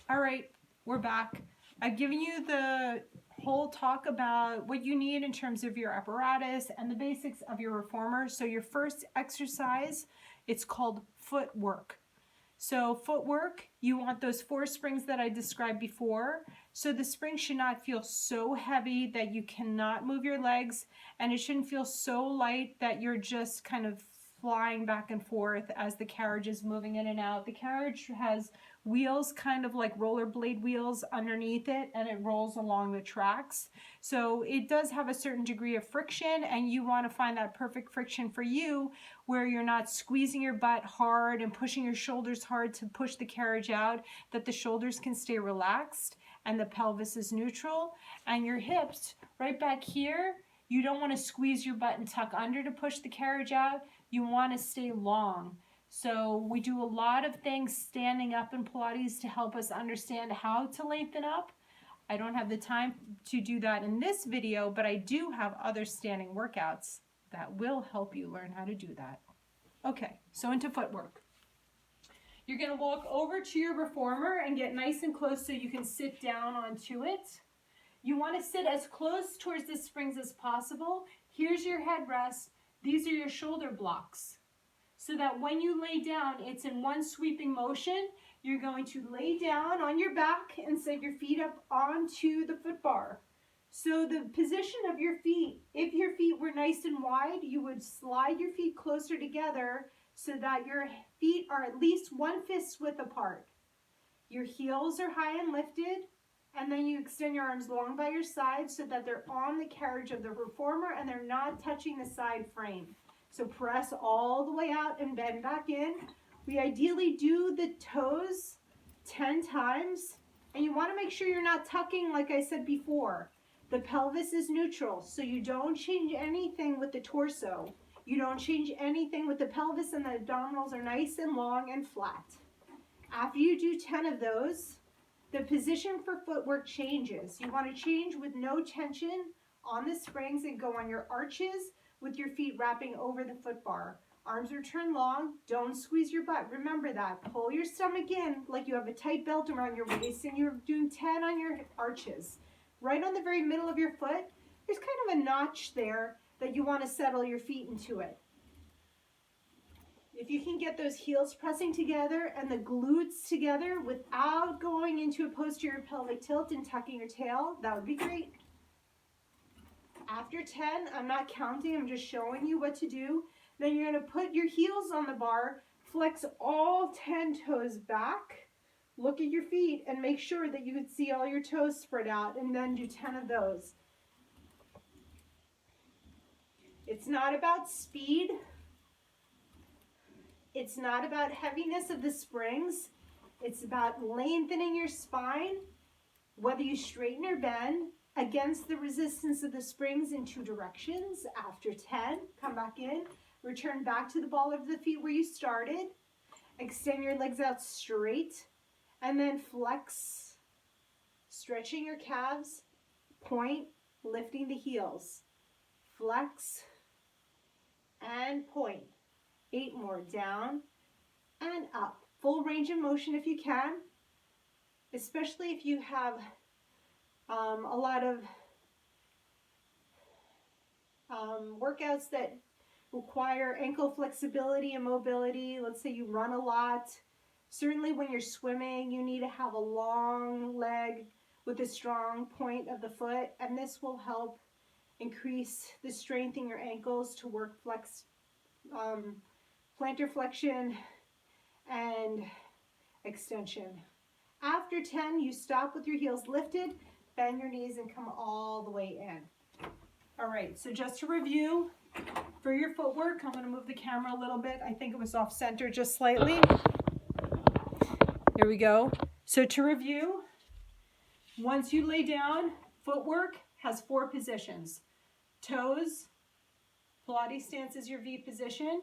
All right, we're back. I've given you the whole talk about what you need in terms of your apparatus and the basics of your reformer. So your first exercise, it's called footwork. So footwork, you want those 4 springs that I described before. So the spring should not feel so heavy that you cannot move your legs, and it shouldn't feel so light that you're just kind of flying back and forth as the carriage is moving in and out. The carriage has wheels, kind of like rollerblade wheels underneath it, and it rolls along the tracks. So it does have a certain degree of friction, and you want to find that perfect friction for you where you're not squeezing your butt hard and pushing your shoulders hard to push the carriage out, that the shoulders can stay relaxed and the pelvis is neutral. And your hips right back here, you don't want to squeeze your butt and tuck under to push the carriage out. You want to stay long. So we do a lot of things standing up in Pilates to help us understand how to lengthen up. I don't have the time to do that in this video, but I do have other standing workouts that will help you learn how to do that. Okay, so into footwork. You're going to walk over to your reformer and get nice and close so you can sit down onto it. You want to sit as close towards the springs as possible. Here's your headrest. These are your shoulder blocks. So that when you lay down, it's in one sweeping motion. You're going to lay down on your back and set your feet up onto the foot bar. So the position of your feet, if your feet were nice and wide, you would slide your feet closer together so that your feet are at least 1 fist width apart. Your heels are high and lifted, and then you extend your arms long by your side so that they're on the carriage of the reformer and they're not touching the side frame. So press all the way out and bend back in. We ideally do the toes 10 times, and you want to make sure you're not tucking like I said before. The pelvis is neutral, so you don't change anything with the torso. You don't change anything with the pelvis, and the abdominals are nice and long and flat. After you do 10 of those, the position for footwork changes. You want to change with no tension on the springs and go on your arches with your feet wrapping over the foot bar. Arms are turned long. Don't squeeze your butt. Remember that. Pull your stomach in like you have a tight belt around your waist, and you're doing 10 on your arches. Right on the very middle of your foot, there's kind of a notch there that you want to settle your feet into it. If you can get those heels pressing together and the glutes together without going into a posterior pelvic tilt and tucking your tail, that would be great. After 10, I'm not counting, I'm just showing you what to do. Then you're going to put your heels on the bar, flex all 10 toes back, look at your feet, and make sure that you can see all your toes spread out, and then do 10 of those. It's not about speed. It's not about heaviness of the springs. It's about lengthening your spine, whether you straighten or bend, against the resistance of the springs in 2 directions. After 10, come back in, return back to the ball of the feet where you started, extend your legs out straight, and then flex, stretching your calves, point, lifting the heels, flex, and point. 8 more, down and up. Full range of motion if you can, especially if you have a lot of workouts that require ankle flexibility and mobility. Let's say you run a lot. Certainly when you're swimming, you need to have a long leg with a strong point of the foot, and this will help increase the strength in your ankles to work plantar flexion and extension. After 10, you stop with your heels lifted, bend your knees, and come all the way in. All right, so just to review, for your footwork, I'm going to move the camera a little bit. I think it was off center just slightly. Here we go. So to review, once you lay down, footwork has 4 positions. Toes, Pilates stance is your V position.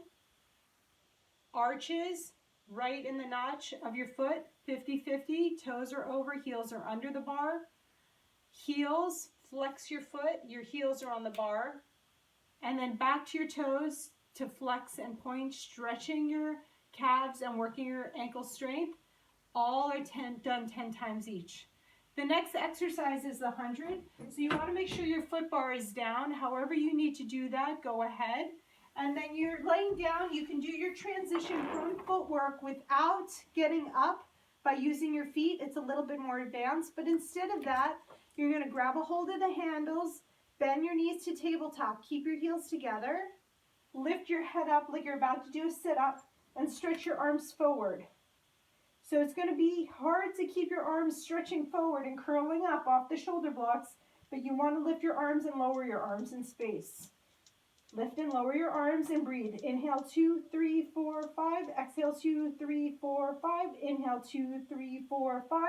Arches, right in the notch of your foot, 50-50. Toes are over, heels are under the bar. Heels, flex your foot, your heels are on the bar. And then back to your toes to flex and point, stretching your calves and working your ankle strength. All are done 10 times each. The next exercise is the 100. So you want to make sure your foot bar is down. However you need to do that, go ahead. And then you're laying down. You can do your transition from footwork without getting up by using your feet. It's a little bit more advanced. But instead of that, you're going to grab a hold of the handles, bend your knees to tabletop, keep your heels together, lift your head up like you're about to do a sit-up, and stretch your arms forward. So it's going to be hard to keep your arms stretching forward and curling up off the shoulder blocks, but you want to lift your arms and lower your arms in space. Lift and lower your arms and breathe. Inhale, 2, 3, 4, 5. Exhale, 2, 3, 4, 5. Inhale, 2, 3, 4, 5.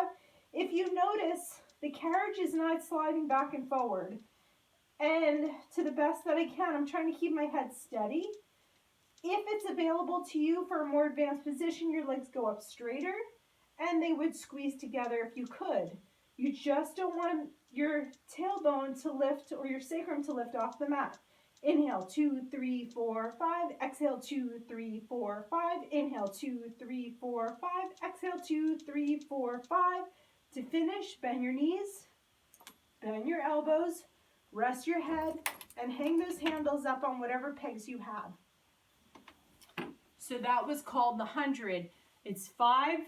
If you notice, the carriage is not sliding back and forward. And to the best that I can, I'm trying to keep my head steady. If it's available to you for a more advanced position, your legs go up straighter and they would squeeze together if you could. You just don't want your tailbone to lift or your sacrum to lift off the mat. Inhale, 2, 3, 4, 5. Exhale, 2, 3, 4, 5. Inhale, 2, 3, 4, 5. Exhale, 2, 3, 4, 5. To finish, bend your knees, bend your elbows, rest your head, and hang those handles up on whatever pegs you have. So that was called the 100. It's 5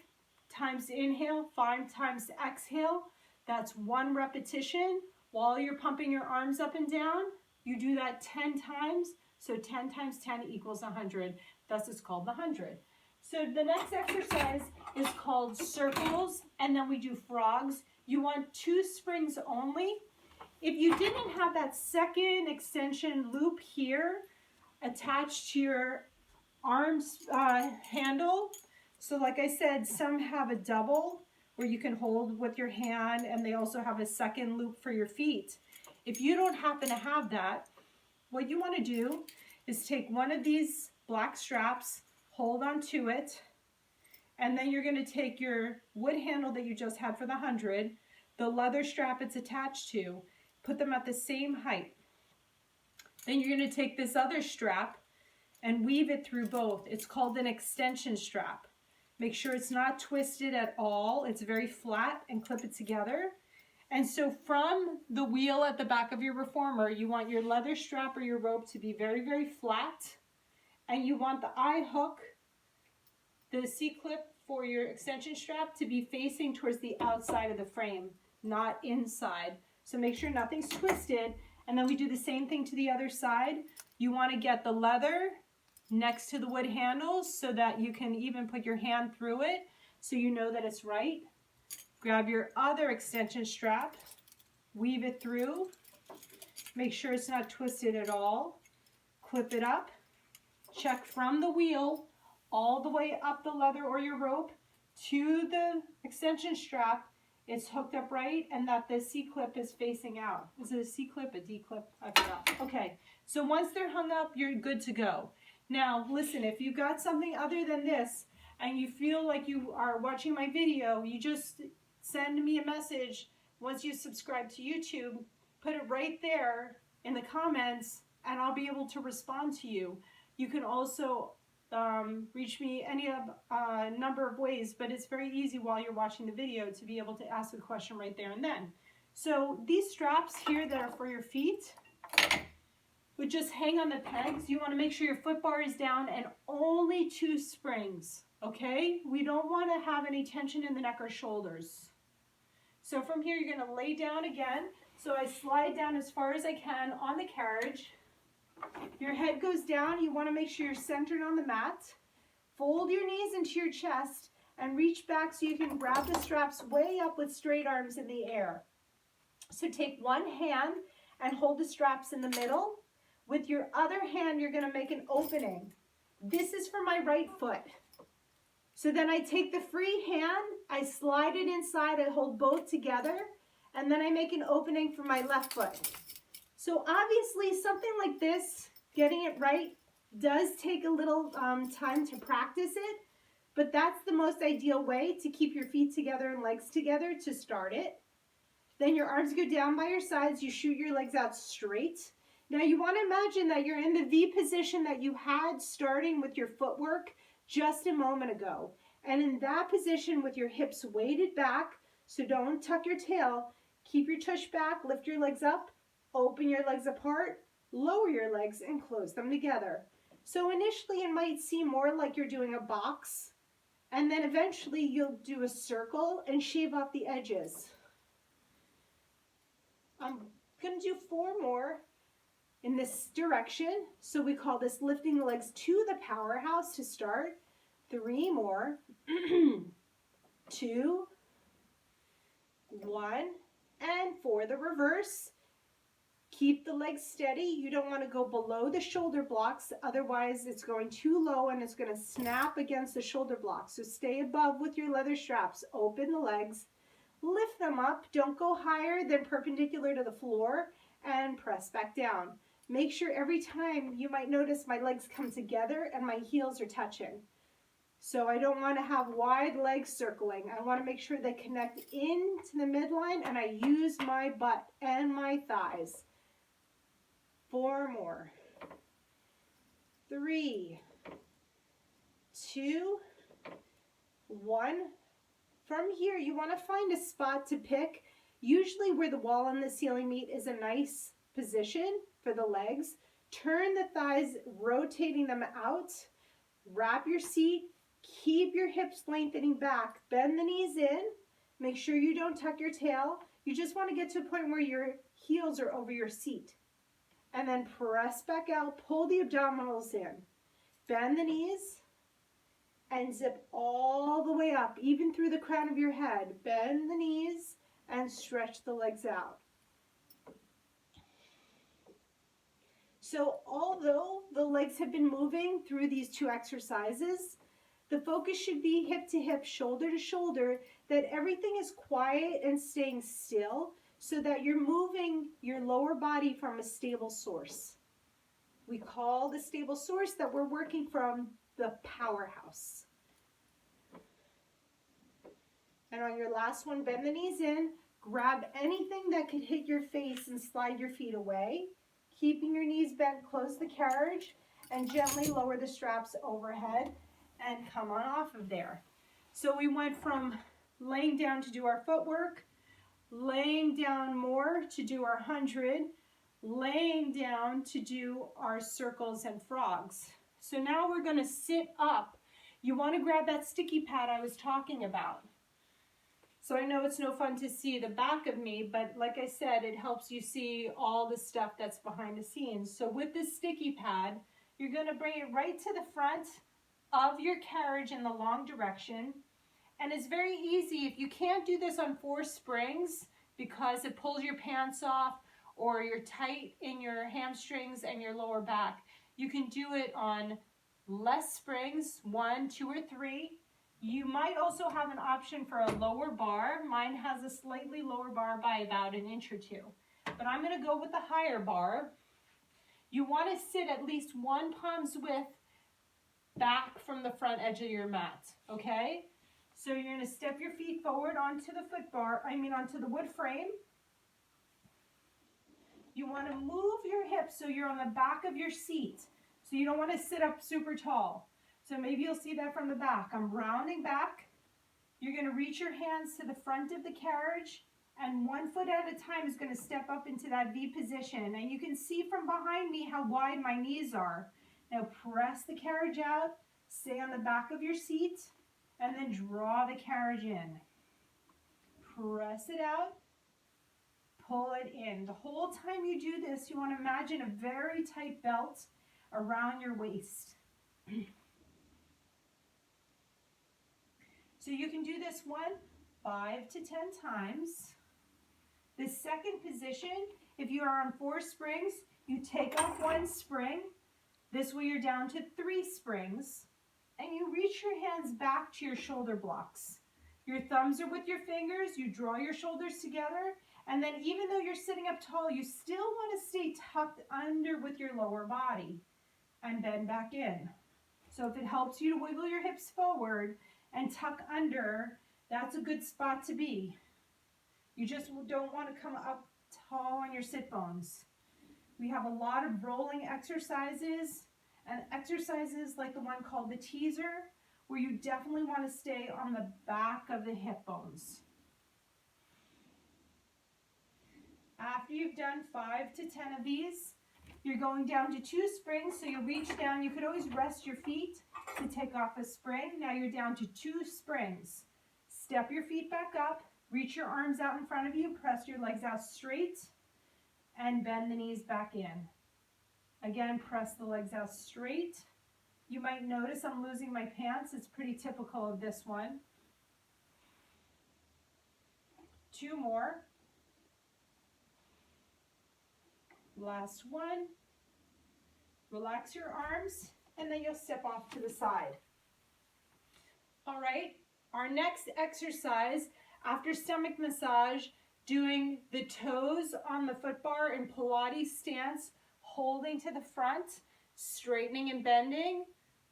times inhale, 5 times exhale. That's 1 repetition. While you're pumping your arms up and down, you do that 10 times. So 10 times 10 equals 100. Thus it's called the 100. So the next exercise is called circles, and then we do frogs. You want 2 springs only. If you didn't have that second extension loop here attached to your arms handle, so like I said, some have a double where you can hold with your hand, and they also have a second loop for your feet. If you don't happen to have that, what you want to do is take one of these black straps, hold on to it, and then you're going to take your wood handle that you just had for the 100, the leather strap it's attached to, put them at the same height. Then you're going to take this other strap and weave it through both. It's called an extension strap. Make sure it's not twisted at all. It's very flat, and clip it together. And so from the wheel at the back of your reformer, you want your leather strap or your rope to be very, very flat. And you want the eye hook, the C-clip for your extension strap, to be facing towards the outside of the frame, not inside. So make sure nothing's twisted. And then we do the same thing to the other side. You want to get the leather next to the wood handles so that you can even put your hand through it so you know that it's right. Grab your other extension strap, weave it through, make sure it's not twisted at all, clip it up, check from the wheel all the way up the leather or your rope to the extension strap. It's hooked up right, and that the C-clip is facing out. Is it a C-clip, a D-clip? I forgot. Okay, so once they're hung up, you're good to go. Now, listen, if you've got something other than this, and you feel like you are watching my video, you just send me a message. Once you subscribe to YouTube, put it right there in the comments, and I'll be able to respond to you. You can also reach me any number of ways, but it's very easy while you're watching the video to be able to ask a question right there and then. So these straps here that are for your feet would just hang on the pegs. You want to make sure your foot bar is down and only 2 springs, okay? We don't want to have any tension in the neck or shoulders. So from here, you're going to lay down again. So I slide down as far as I can on the carriage. Your head goes down. You want to make sure you're centered on the mat. Fold your knees into your chest and reach back so you can grab the straps way up with straight arms in the air. So take one hand and hold the straps in the middle. With your other hand, you're going to make an opening. This is for my right foot. So then I take the free hand, I slide it inside, I hold both together, and then I make an opening for my left foot. So obviously something like this, getting it right, does take a little time to practice it, but that's the most ideal way to keep your feet together and legs together to start it. Then your arms go down by your sides, you shoot your legs out straight. Now you want to imagine that you're in the V position that you had starting with your footwork just a moment ago. And in that position with your hips weighted back, so don't tuck your tail, keep your tush back, lift your legs up, open your legs apart, lower your legs and close them together. So initially it might seem more like you're doing a box, and then eventually you'll do a circle and shave off the edges. I'm going to do 4 more in this direction. So we call this lifting the legs to the powerhouse to start. 3 more. 2, 1, and for the reverse. Keep the legs steady. You don't want to go below the shoulder blocks, otherwise it's going too low and it's going to snap against the shoulder blocks. So stay above with your leather straps. Open the legs, lift them up. Don't go higher than perpendicular to the floor, and press back down. Make sure every time, you might notice my legs come together and my heels are touching. So I don't want to have wide legs circling. I want to make sure they connect into the midline and I use my butt and my thighs. 4 more. 3, 2, 1. From here, you want to find a spot to pick. Usually where the wall and the ceiling meet is a nice position for the legs. Turn the thighs, rotating them out. Wrap your seat. Keep your hips lengthening back. Bend the knees in. Make sure you don't tuck your tail. You just want to get to a point where your heels are over your seat. And then press back out. Pull the abdominals in. Bend the knees and zip all the way up, even through the crown of your head. Bend the knees and stretch the legs out. So although the legs have been moving through these 2 exercises, the focus should be hip to hip, shoulder to shoulder, that everything is quiet and staying still so that you're moving your lower body from a stable source. We call the stable source that we're working from the powerhouse. And on your last one, bend the knees in, grab anything that could hit your face and slide your feet away. Keeping your knees bent, close the carriage and gently lower the straps overhead and come on off of there. So we went from laying down to do our footwork, laying down more to do our 100, laying down to do our circles and frogs. So now we're going to sit up. You want to grab that sticky pad I was talking about. So I know it's no fun to see the back of me, but like I said, it helps you see all the stuff that's behind the scenes. So with this sticky pad, you're going to bring it right to the front of your carriage in the long direction. And it's very easy. If you can't do this on 4 springs because it pulls your pants off or you're tight in your hamstrings and your lower back, you can do it on less springs, 1, 2, or 3. You might also have an option for a lower bar. Mine has a slightly lower bar by about 1 inch or 2. But I'm going to go with the higher bar. You want to sit at least 1 palm's width back from the front edge of your mat, okay? So you're going to step your feet forward onto the wood frame. You want to move your hips so you're on the back of your seat. So you don't want to sit up super tall. So maybe you'll see that from the back. I'm rounding back. You're going to reach your hands to the front of the carriage, and 1 foot at a time is going to step up into that V position. And you can see from behind me how wide my knees are. Now press the carriage out, stay on the back of your seat, and then draw the carriage in. Press it out, pull it in. The whole time you do this, you want to imagine a very tight belt around your waist. So you can do this one 5 to 10 times. The second position, if you are on 4 springs, you take off 1 spring. This way you're down to 3 springs. And you reach your hands back to your shoulder blocks. Your thumbs are with your fingers. You draw your shoulders together. And then even though you're sitting up tall, you still want to stay tucked under with your lower body. And bend back in. So if it helps you to wiggle your hips forward and tuck under, that's a good spot to be. You just don't want to come up tall on your sit bones. We have a lot of rolling exercises and exercises like the one called the teaser, where you definitely want to stay on the back of the hip bones. After you've done 5 to 10 of these, you're going down to 2 springs, so you'll reach down. You could always rest your feet to take off a spring. Now you're down to 2 springs. Step your feet back up, reach your arms out in front of you, press your legs out straight, and bend the knees back in. Again, press the legs out straight. You might notice I'm losing my pants. It's pretty typical of this one. 2 more. Last one. Relax your arms, and then you'll step off to the side. All right, our next exercise after stomach massage, doing the toes on the foot bar in Pilates stance, holding to the front, straightening and bending,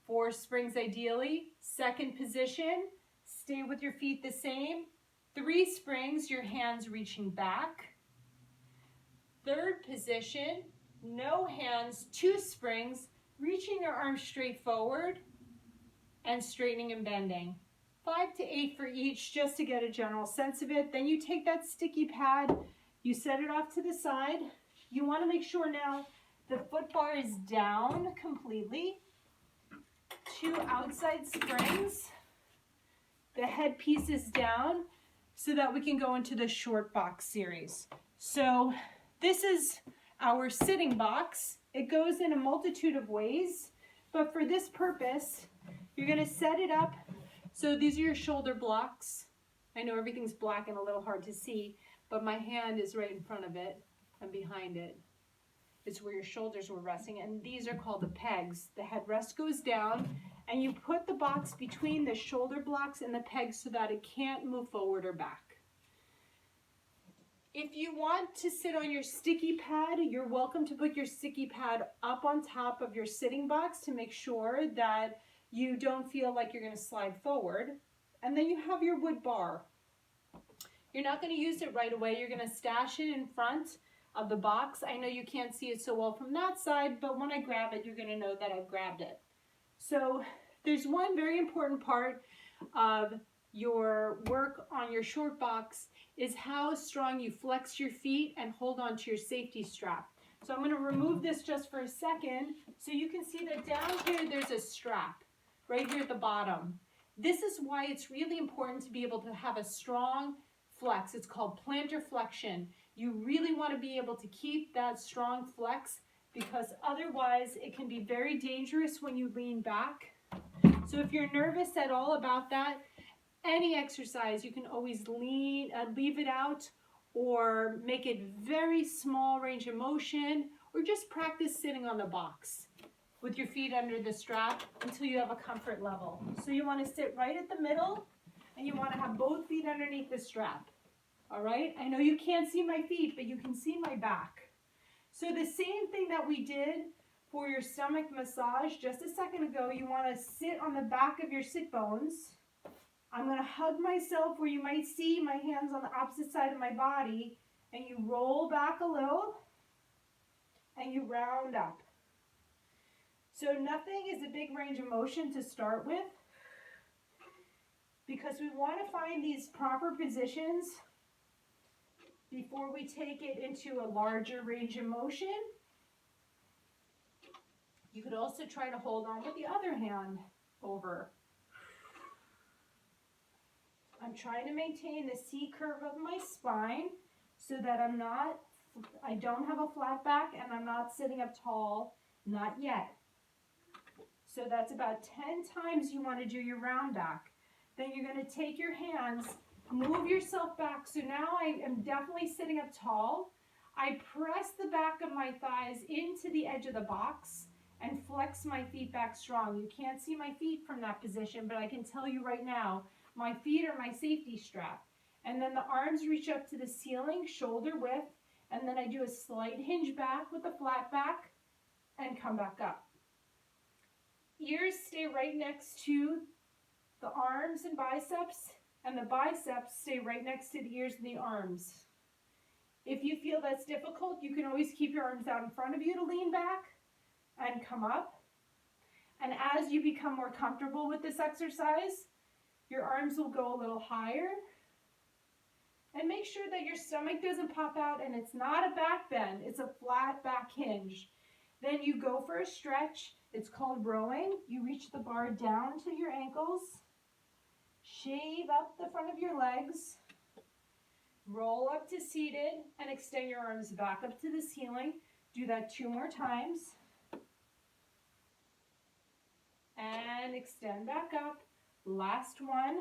4 springs ideally. Second position, stay with your feet the same. 3 springs, your hands reaching back. Third position, no hands, 2 springs, reaching your arms straight forward and straightening and bending. 5 to 8 for each, just to get a general sense of it. Then you take that sticky pad, you set it off to the side. You want to make sure now the foot bar is down completely. 2 outside springs. The headpiece is down so that we can go into the short box series. So this is our sitting box. It goes in a multitude of ways, but for this purpose, you're going to set it up. So these are your shoulder blocks. I know everything's black and a little hard to see, but my hand is right in front of it and behind it. It's where your shoulders were resting, and these are called the pegs. The headrest goes down, and you put the box between the shoulder blocks and the pegs so that it can't move forward or back. If you want to sit on your sticky pad, you're welcome to put your sticky pad up on top of your sitting box to make sure that you don't feel like you're going to slide forward. And then you have your wood bar. You're not going to use it right away. You're going to stash it in front of the box. I know you can't see it so well from that side, but when I grab it, you're going to know that I've grabbed it. So there's one very important part of your work on your short box is how strong you flex your feet and hold on to your safety strap. So I'm going to remove this just for a second so you can see that down here there's a strap right here at the bottom. This is why it's really important to be able to have a strong flex. It's called plantar flexion. You really want to be able to keep that strong flex because otherwise it can be very dangerous when you lean back. So if you're nervous at all about that, any exercise, you can always leave it out or make it very small range of motion or just practice sitting on the box with your feet under the strap until you have a comfort level. So you want to sit right at the middle and you want to have both feet underneath the strap. All right, I know you can't see my feet, but you can see my back. So the same thing that we did for your stomach massage just a second ago, you want to sit on the back of your sit bones. I'm going to hug myself where you might see my hands on the opposite side of my body, and you roll back a little and you round up. So nothing is a big range of motion to start with because we want to find these proper positions before we take it into a larger range of motion. You could also try to hold on with the other hand over. I'm trying to maintain the C curve of my spine so that I don't have a flat back and I'm not sitting up tall, not yet. So that's about 10 times you want to do your round back. Then you're going to take your hands, move yourself back. So now I am definitely sitting up tall. I press the back of my thighs into the edge of the box and flex my feet back strong. You can't see my feet from that position, but I can tell you right now, my feet are my safety strap. And then the arms reach up to the ceiling, shoulder width, and then I do a slight hinge back with a flat back and come back up. Ears stay right next to the arms and biceps, and the biceps stay right next to the ears and the arms. If you feel that's difficult, you can always keep your arms out in front of you to lean back and come up. And as you become more comfortable with this exercise, your arms will go a little higher. And make sure that your stomach doesn't pop out and it's not a back bend, it's a flat back hinge. Then you go for a stretch. It's called rowing. You reach the bar down to your ankles, shave up the front of your legs, roll up to seated, and extend your arms back up to the ceiling. Do that 2 more times. And extend back up. Last one.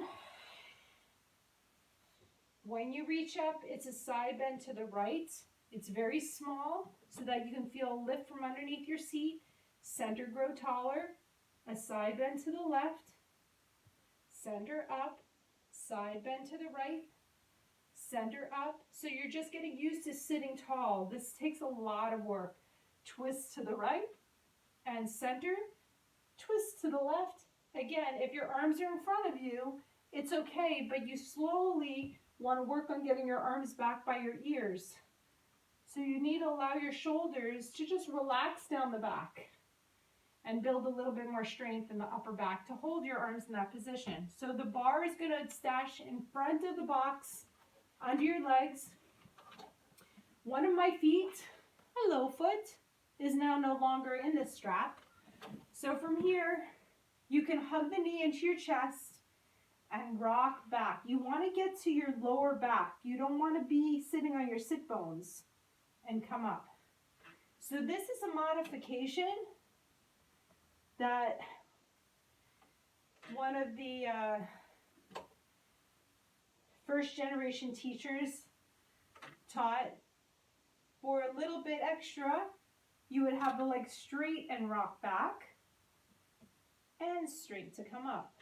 When you reach up, it's a side bend to the right. It's very small so that you can feel a lift from underneath your seat. Center grow taller. A side bend to the left. Center up. Side bend to the right. Center up. So you're just getting used to sitting tall. This takes a lot of work. Twist to the right and center. Twist to the left. Again, if your arms are in front of you, it's okay, but you slowly want to work on getting your arms back by your ears. So you need to allow your shoulders to just relax down the back and build a little bit more strength in the upper back to hold your arms in that position. So the bar is going to stash in front of the box, under your legs. One of my feet, my low foot, is now no longer in this strap. So from here, you can hug the knee into your chest and rock back. You want to get to your lower back. You don't want to be sitting on your sit bones and come up. So this is a modification that one of the first generation teachers taught. For a little bit extra, you would have the legs straight and rock back, and straight to come up,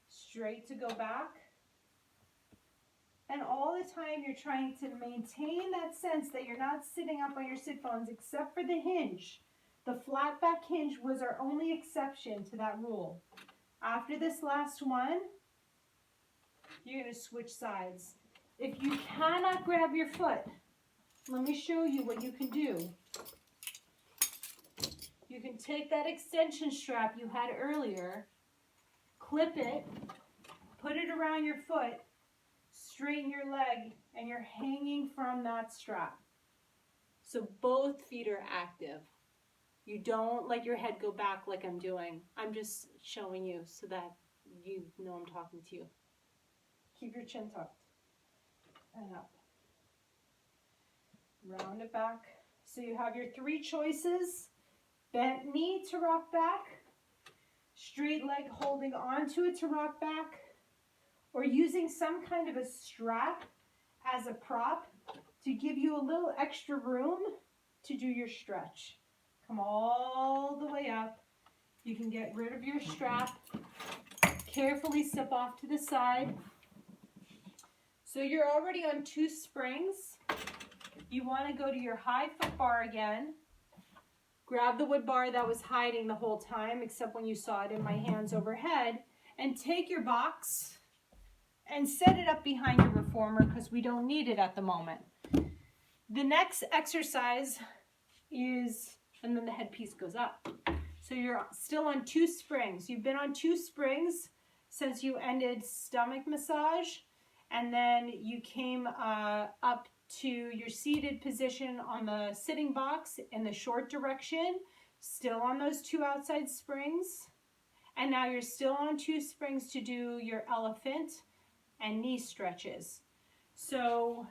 straight to go back, and all the time you're trying to maintain that sense that you're not sitting up on your sit bones except for the hinge. The flat back hinge was our only exception to that rule. After this last one, you're going to switch sides. If you cannot grab your foot, let me show you what you can do. You can take that extension strap you had earlier, clip it, put it around your foot, straighten your leg, and you're hanging from that strap. So both feet are active. You don't let your head go back like I'm doing. I'm just showing you so that you know I'm talking to you. Keep your chin tucked and up. Round it back. So you have your 3 choices. Bent knee to rock back, straight leg holding onto it to rock back, or using some kind of a strap as a prop to give you a little extra room to do your stretch. Come all the way up. You can get rid of your strap. Carefully step off to the side. So you're already on 2 springs. You want to go to your high foot bar again. Grab the wood bar that was hiding the whole time, except when you saw it in my hands overhead, and take your box and set it up behind your reformer because we don't need it at the moment. The next exercise is, and then the headpiece goes up. So you're still on 2 springs. You've been on 2 springs since you ended stomach massage, and then you came up to your seated position on the sitting box in the short direction, still on those 2 outside springs. And now you're still on 2 springs to do your elephant and knee stretches. So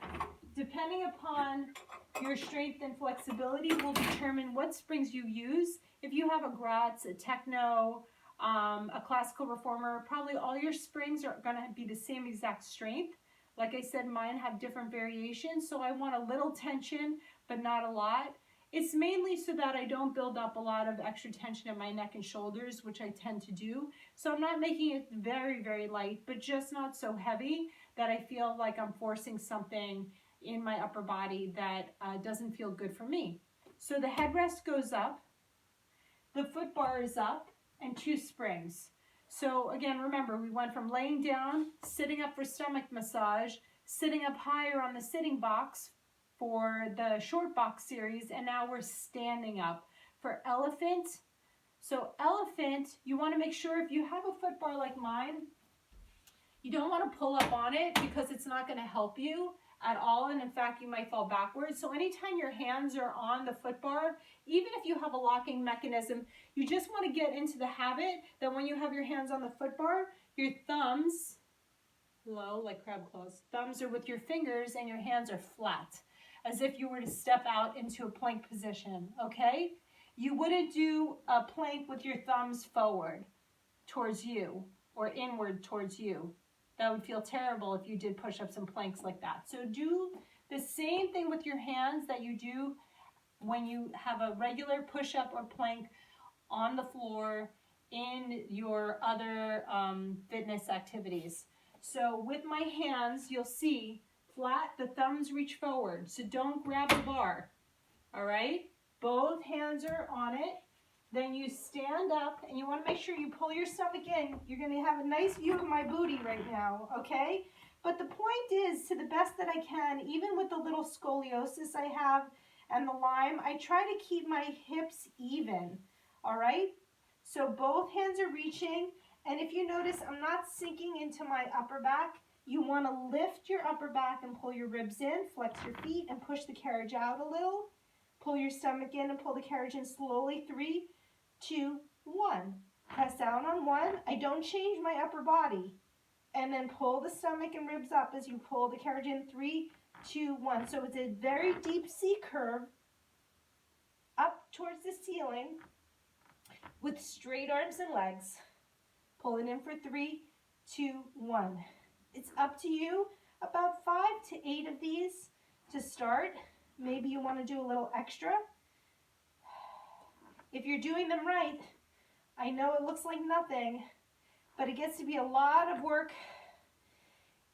depending upon your strength and flexibility will determine what springs you use. If you have a Gratz, a Techno, a classical reformer, probably all your springs are going to be the same exact strength. Like I said, mine have different variations, so I want a little tension, but not a lot. It's mainly so that I don't build up a lot of extra tension in my neck and shoulders, which I tend to do. So I'm not making it very, very light, but just not so heavy that I feel like I'm forcing something in my upper body that doesn't feel good for me. So the headrest goes up, the foot bar is up, and 2 springs. So again, remember, we went from laying down, sitting up for stomach massage, sitting up higher on the sitting box for the short box series, and now we're standing up for elephant, So elephant, you want to make sure if you have a foot bar like mine, you don't want to pull up on it because it's not going to help you at all. And in fact, you might fall backwards. So anytime your hands are on the foot bar, even if you have a locking mechanism, you just want to get into the habit that when you have your hands on the foot bar, your thumbs, low like crab claws, thumbs are with your fingers and your hands are flat, as if you were to step out into a plank position, okay? You wouldn't do a plank with your thumbs forward towards you or inward towards you. That would feel terrible if you did push-ups and planks like that. So do the same thing with your hands that you do when you have a regular push-up or plank on the floor in your other fitness activities. So with my hands, you'll see flat, the thumbs reach forward. So don't grab the bar, all right? Both hands are on it. Then you stand up and you want to make sure you pull your stomach in. You're going to have a nice view of my booty right now, okay? But the point is, to the best that I can, even with the little scoliosis I have and the Lyme, I try to keep my hips even, all right? So both hands are reaching, and if you notice, I'm not sinking into my upper back. You want to lift your upper back and pull your ribs in, flex your feet, and push the carriage out a little. Pull your stomach in and pull the carriage in slowly. 3, 2, 1. Press down on 1. I don't change my upper body. And then pull the stomach and ribs up as you pull the carriage in. 3, 2, 1. So it's a very deep C curve up towards the ceiling with straight arms and legs. Pull it in for 3, 2, 1. It's up to you. About 5 to 8 of these to start. Maybe you want to do a little extra. If you're doing them right, I know it looks like nothing, but it gets to be a lot of work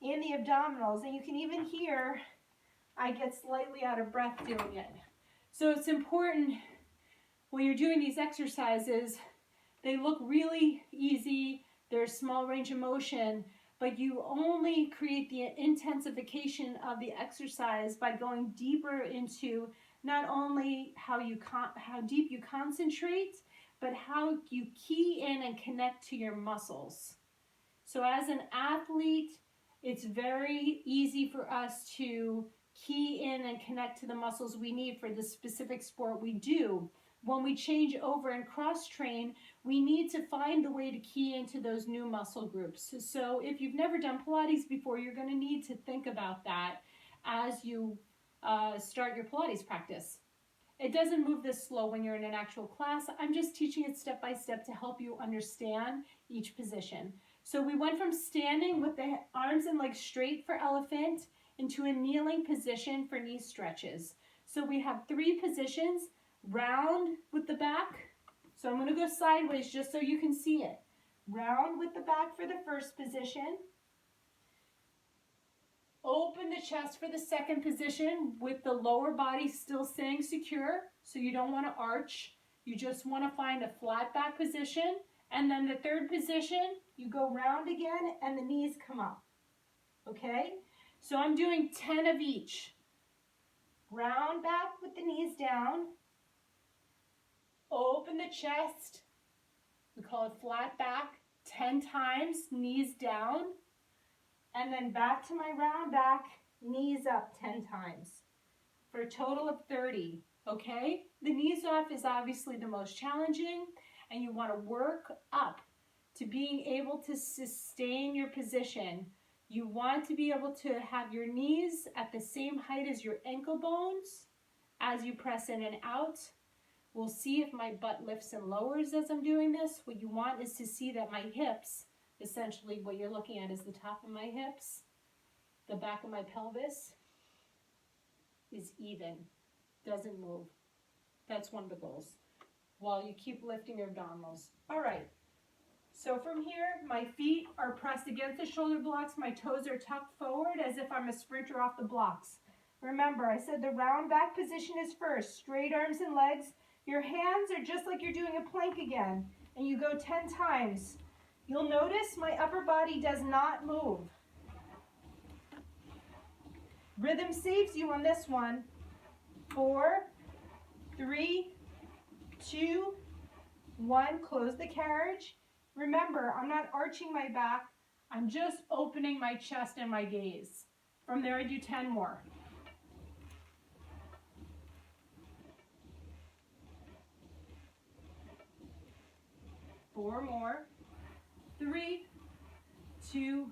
in the abdominals. And you can even hear I get slightly out of breath doing it. So it's important when you're doing these exercises, they look really easy, they're small range of motion, but you only create the intensification of the exercise by going deeper into not only how deep you concentrate, but how you key in and connect to your muscles. So as an athlete, it's very easy for us to key in and connect to the muscles we need for the specific sport we do. When we change over and cross-train, we need to find the way to key into those new muscle groups. So if you've never done Pilates before, you're going to need to think about that as you start your Pilates practice. It doesn't move this slow when you're in an actual class. I'm just teaching it step by step to help you understand each position. So we went from standing with the arms and legs straight for elephant into a kneeling position for knee stretches. So we have 3 positions. Round with the back. So I'm going to go sideways just so you can see it. Round with the back for the first position. Open the chest for the second position with the lower body still staying secure. So you don't want to arch. You just want to find a flat back position. And then the third position, you go round again and the knees come up. Okay? So I'm doing 10 of each. Round back with the knees down. Open the chest, we call it flat back, 10 times, knees down, and then back to my round back, knees up 10 times, for a total of 30, okay? The knees off is obviously the most challenging, and you want to work up to being able to sustain your position. You want to be able to have your knees at the same height as your ankle bones as you press in and out. We'll see if my butt lifts and lowers as I'm doing this. What you want is to see that my hips, essentially what you're looking at is the top of my hips, the back of my pelvis is even, doesn't move. That's one of the goals, while you keep lifting your abdominals. All right, so from here, my feet are pressed against the shoulder blocks, my toes are tucked forward as if I'm a sprinter off the blocks. Remember, I said the round back position is first, straight arms and legs. Your hands are just like you're doing a plank again, and you go 10 times. You'll notice my upper body does not move. Rhythm saves you on this one. 4, 3, 2, 1, close the carriage. Remember, I'm not arching my back. I'm just opening my chest and my gaze. From there, I do 10 more. 4 more. 3, 2,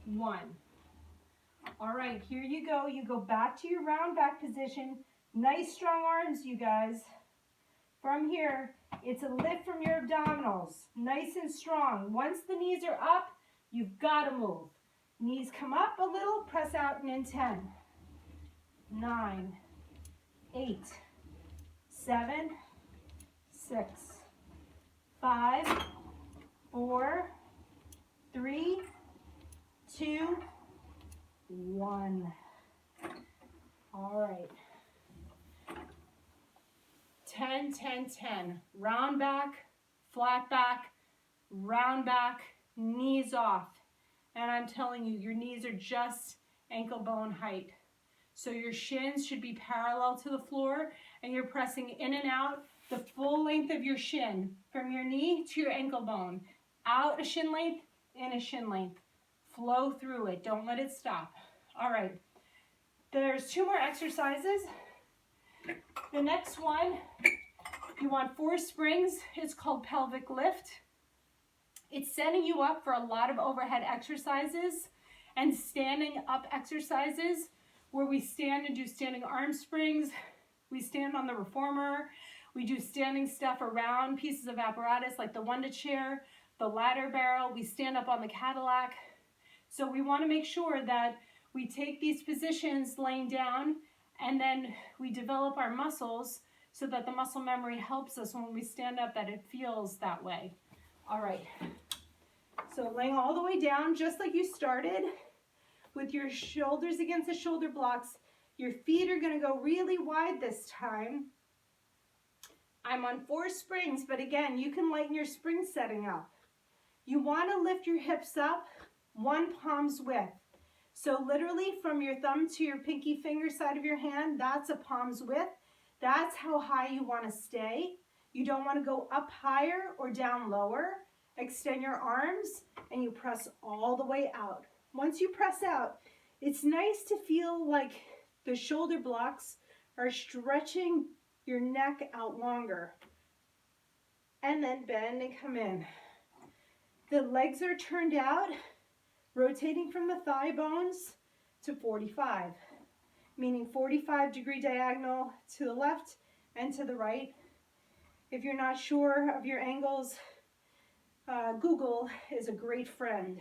1. All right, here you go. You go back to your round back position. Nice strong arms, you guys. From here, it's a lift from your abdominals. Nice and strong. Once the knees are up, you've got to move. Knees come up a little, press out and in 10, 9, 8, 7, 6, 5, 4, 3, 2, 1. All right. 10, 10, 10. Round back, flat back, round back, knees off. And I'm telling you, your knees are just ankle bone height. So your shins should be parallel to the floor, and you're pressing in and out the full length of your shin, from your knee to your ankle bone. Out a shin length, in a shin length. Flow through it. Don't let it stop. All right. There's 2 more exercises. The next one, you want 4 springs. It's called Pelvic Lift. It's setting you up for a lot of overhead exercises and standing up exercises where we stand and do standing arm springs. We stand on the reformer. We do standing stuff around pieces of apparatus like the Wunda chair, the ladder barrel. We stand up on the Cadillac. So we want to make sure that we take these positions laying down, and then we develop our muscles so that the muscle memory helps us when we stand up, that it feels that way. All right. So laying all the way down, just like you started, with your shoulders against the shoulder blocks. Your feet are going to go really wide this time. I'm on 4 springs, but again, you can lighten your spring setting up. You want to lift your hips up 1 palm's width. So literally from your thumb to your pinky finger side of your hand, that's a palm's width. That's how high you want to stay. You don't want to go up higher or down lower. Extend your arms and you press all the way out. Once you press out, it's nice to feel like the shoulder blocks are stretching your neck out longer. And then bend and come in. The legs are turned out, rotating from the thigh bones to 45, meaning 45-degree diagonal to the left and to the right. If you're not sure of your angles, Google is a great friend.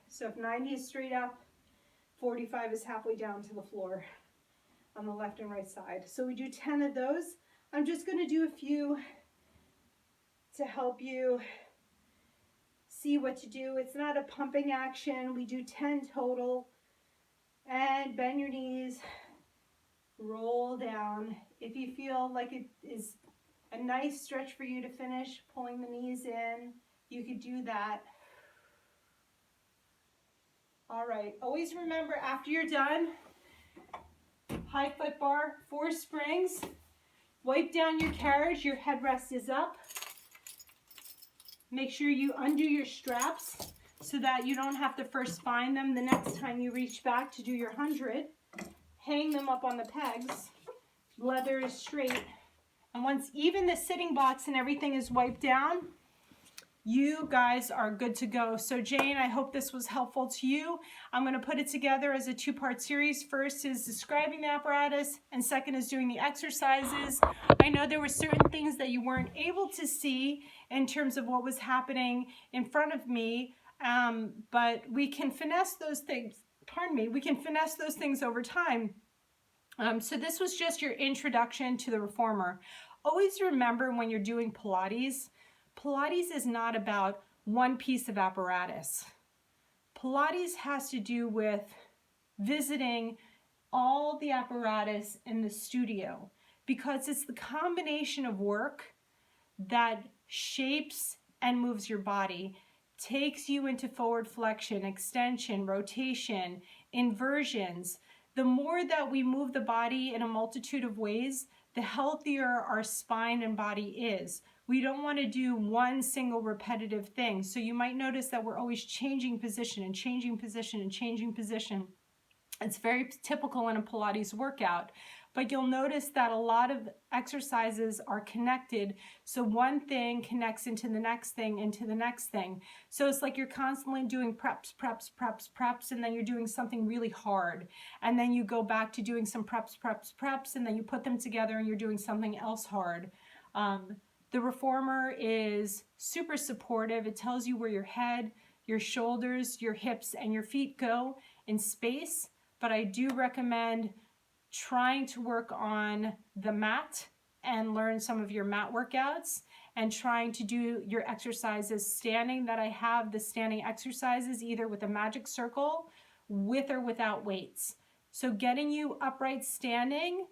So if 90 is straight up, 45 is halfway down to the floor on the left and right side. So we do 10 of those. I'm just going to do a few to help you see what to do. It's not a pumping action. We do 10 total. And bend your knees, roll down. If you feel like it is a nice stretch for you to finish, pulling the knees in, you could do that. All right, always remember after you're done, high foot bar, 4 springs, wipe down your carriage, your headrest is up. Make sure you undo your straps so that you don't have to first find them the next time you reach back to do your 100. Hang them up on the pegs. Leather is straight. And once even the sitting box and everything is wiped down, you guys are good to go. So Jane, I hope this was helpful to you. I'm going to put it together as a 2-part series. First is describing the apparatus, and second is doing the exercises. I know there were certain things that you weren't able to see in terms of what was happening in front of me, but we can finesse those things. Pardon me, we can finesse those things over time. So this was just your introduction to the reformer. Always remember when you're doing Pilates, Pilates is not about one piece of apparatus. Pilates has to do with visiting all the apparatus in the studio, because it's the combination of work that shapes and moves your body, takes you into forward flexion, extension, rotation, inversions. The more that we move the body in a multitude of ways, the healthier our spine and body is. We don't want to do one single repetitive thing. So you might notice that we're always changing position and changing position and changing position. It's very typical in a Pilates workout, but you'll notice that a lot of exercises are connected. So one thing connects into the next thing, into the next thing. So it's like you're constantly doing preps, and then you're doing something really hard. And then you go back to doing some preps, and then you put them together and you're doing something else hard. The reformer is super supportive. It tells you where your head, your shoulders, your hips, and your feet go in space. But I do recommend trying to work on the mat and learn some of your mat workouts, and trying to do your exercises standing. That I have the standing exercises either with a magic circle, with or without weights. So getting you upright standing,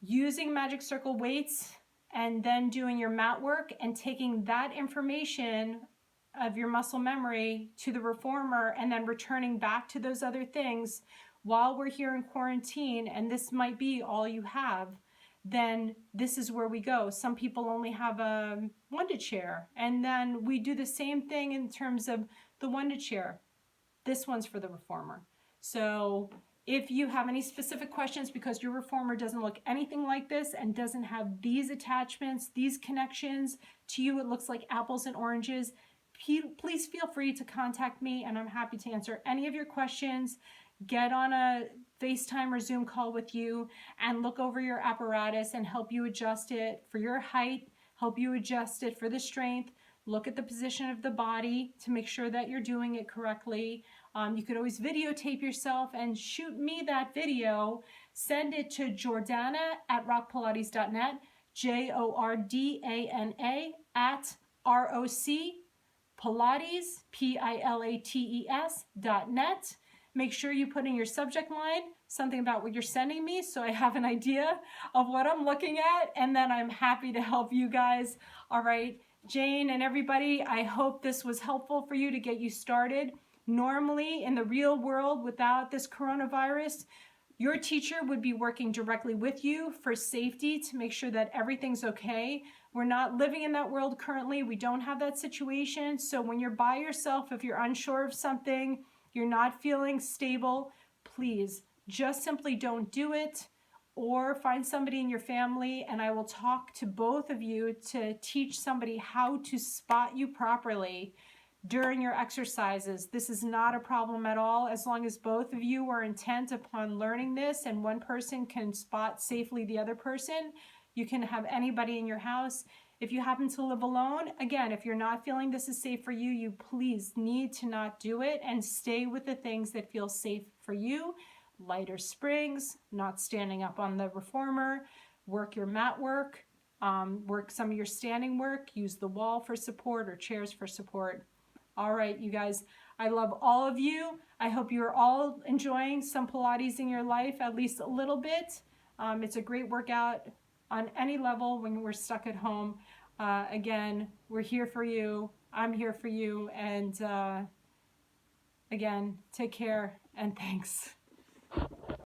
using magic circle weights, and then doing your mat work and taking that information of your muscle memory to the reformer and then returning back to those other things while we're here in quarantine, and this might be all you have, then this is where we go. Some people only have a one-to chair, and then we do the same thing in terms of the one-to chair. This one's for the reformer. So if you have any specific questions, because your reformer doesn't look anything like this and doesn't have these attachments, these connections, to you it looks like apples and oranges, please feel free to contact me and I'm happy to answer any of your questions, get on a FaceTime or Zoom call with you and look over your apparatus and help you adjust it for your height, help you adjust it for the strength, look at the position of the body to make sure that you're doing it correctly. You could always videotape yourself and shoot me that video. Send it to Jordana@rockpilates.net, Jordana @ROCPilates, Pilates.net. Make sure you put in your subject line something about what you're sending me so I have an idea of what I'm looking at, and then I'm happy to help you guys. All right, Jane and everybody, I hope this was helpful for you to get you started. Normally, in the real world, without this coronavirus, your teacher would be working directly with you for safety to make sure that everything's okay. We're not living in that world currently. We don't have that situation. So when you're by yourself, if you're unsure of something, you're not feeling stable, please just simply don't do it, or find somebody in your family and I will talk to both of you to teach somebody how to spot you properly during your exercises. This is not a problem at all, as long as both of you are intent upon learning this and one person can spot safely the other person. You can have anybody in your house. If you happen to live alone, again, if you're not feeling this is safe for you, you please need to not do it and stay with the things that feel safe for you. Lighter springs, not standing up on the reformer, work your mat work, work some of your standing work, use the wall for support or chairs for support. All right, you guys, I love all of you. I hope you're all enjoying some Pilates in your life, at least a little bit. It's a great workout on any level when we're stuck at home. Again, we're here for you. I'm here for you. And again, take care and thanks.